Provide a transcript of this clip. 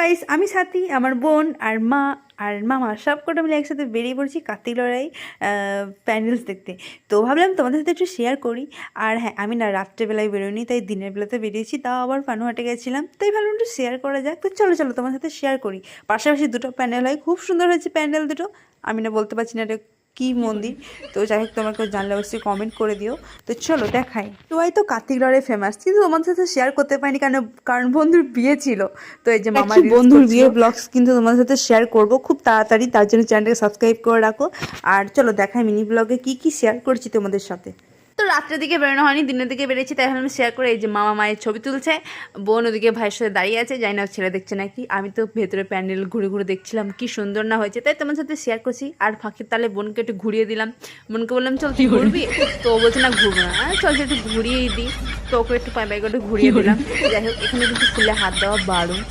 Guys, আমি সাথী, আমার বোন আর মা আর মামা সব কটা মিলে একসাথে বেরিয়ে পড়েছি কার্তিক লড়াই প্যান্ডেলস দেখতে। তো ভাবলাম তোমাদের সাথে একটু শেয়ার করি। আর হ্যাঁ, আমি না রাত্রেবেলায় বেরোইনি, তাই দিনের বেলাতে বেরিয়েছি, তাও আবার ফানুহাটে গেছিলাম, তাই ভাবলাম একটু শেয়ার করা যাক। তো চলো চলো তোমার সাথে শেয়ার করি। পাশাপাশি দুটো প্যান্ডেল হয়, খুব সুন্দর হয়েছে প্যান্ডেল দুটো। আমি না বলতে পারছি না এটা কি মন্দির। তো যাই হোক, তোমার কেউ জানলে অবশ্যই কমেন্ট করে দিও। তো চলো দেখাই। সবাই তো কার্তিক লড়াই ফেমাস, কিন্তু তোমাদের সাথে শেয়ার করতে পারিনি কারণ বন্ধুর বিয়ে ছিল। তো এই যে মামার বন্ধুর বিয়ের ব্লগস কিন্তু তোমাদের সাথে শেয়ার করব খুব তাড়াতাড়ি, তার জন্য চ্যানেলটাকে সাবস্ক্রাইব করে রাখো। আর চলো দেখাই মিনি ব্লগে কি কি শেয়ার করছি তোমাদের সাথে। তো রাত্রের দিকে বেরোনো হয়নি, দিনের দিকে বেরিয়েছি, তাই আমি শেয়ার করে। এই যে মামা মায়ের ছবি তুলছে, বোন ওদিকে ভাইয়ের সাথে দাঁড়িয়ে আছে, জানি না ছেলে দেখছে নাকি। আমি তো ভেতরে প্যান্ডেল ঘুরে ঘুরে দেখছিলাম কি সুন্দর না হয়েছে, তাই তোমার সাথে শেয়ার করছি। আর ফাঁকির তালে বোনকে একটু ঘুরিয়ে দিলাম। বোনকে বললাম চল তুই ঘুরবি, তো ও বলছে না ঘুরবো না। চল একটু ঘুরিয়েই দিই, তো ওকে একটু পায়ে পায়ে করে ঘুরিয়ে দিলাম। যাই হোক, এখানে কিন্তু ফুলে হাত দেওয়া বারণ।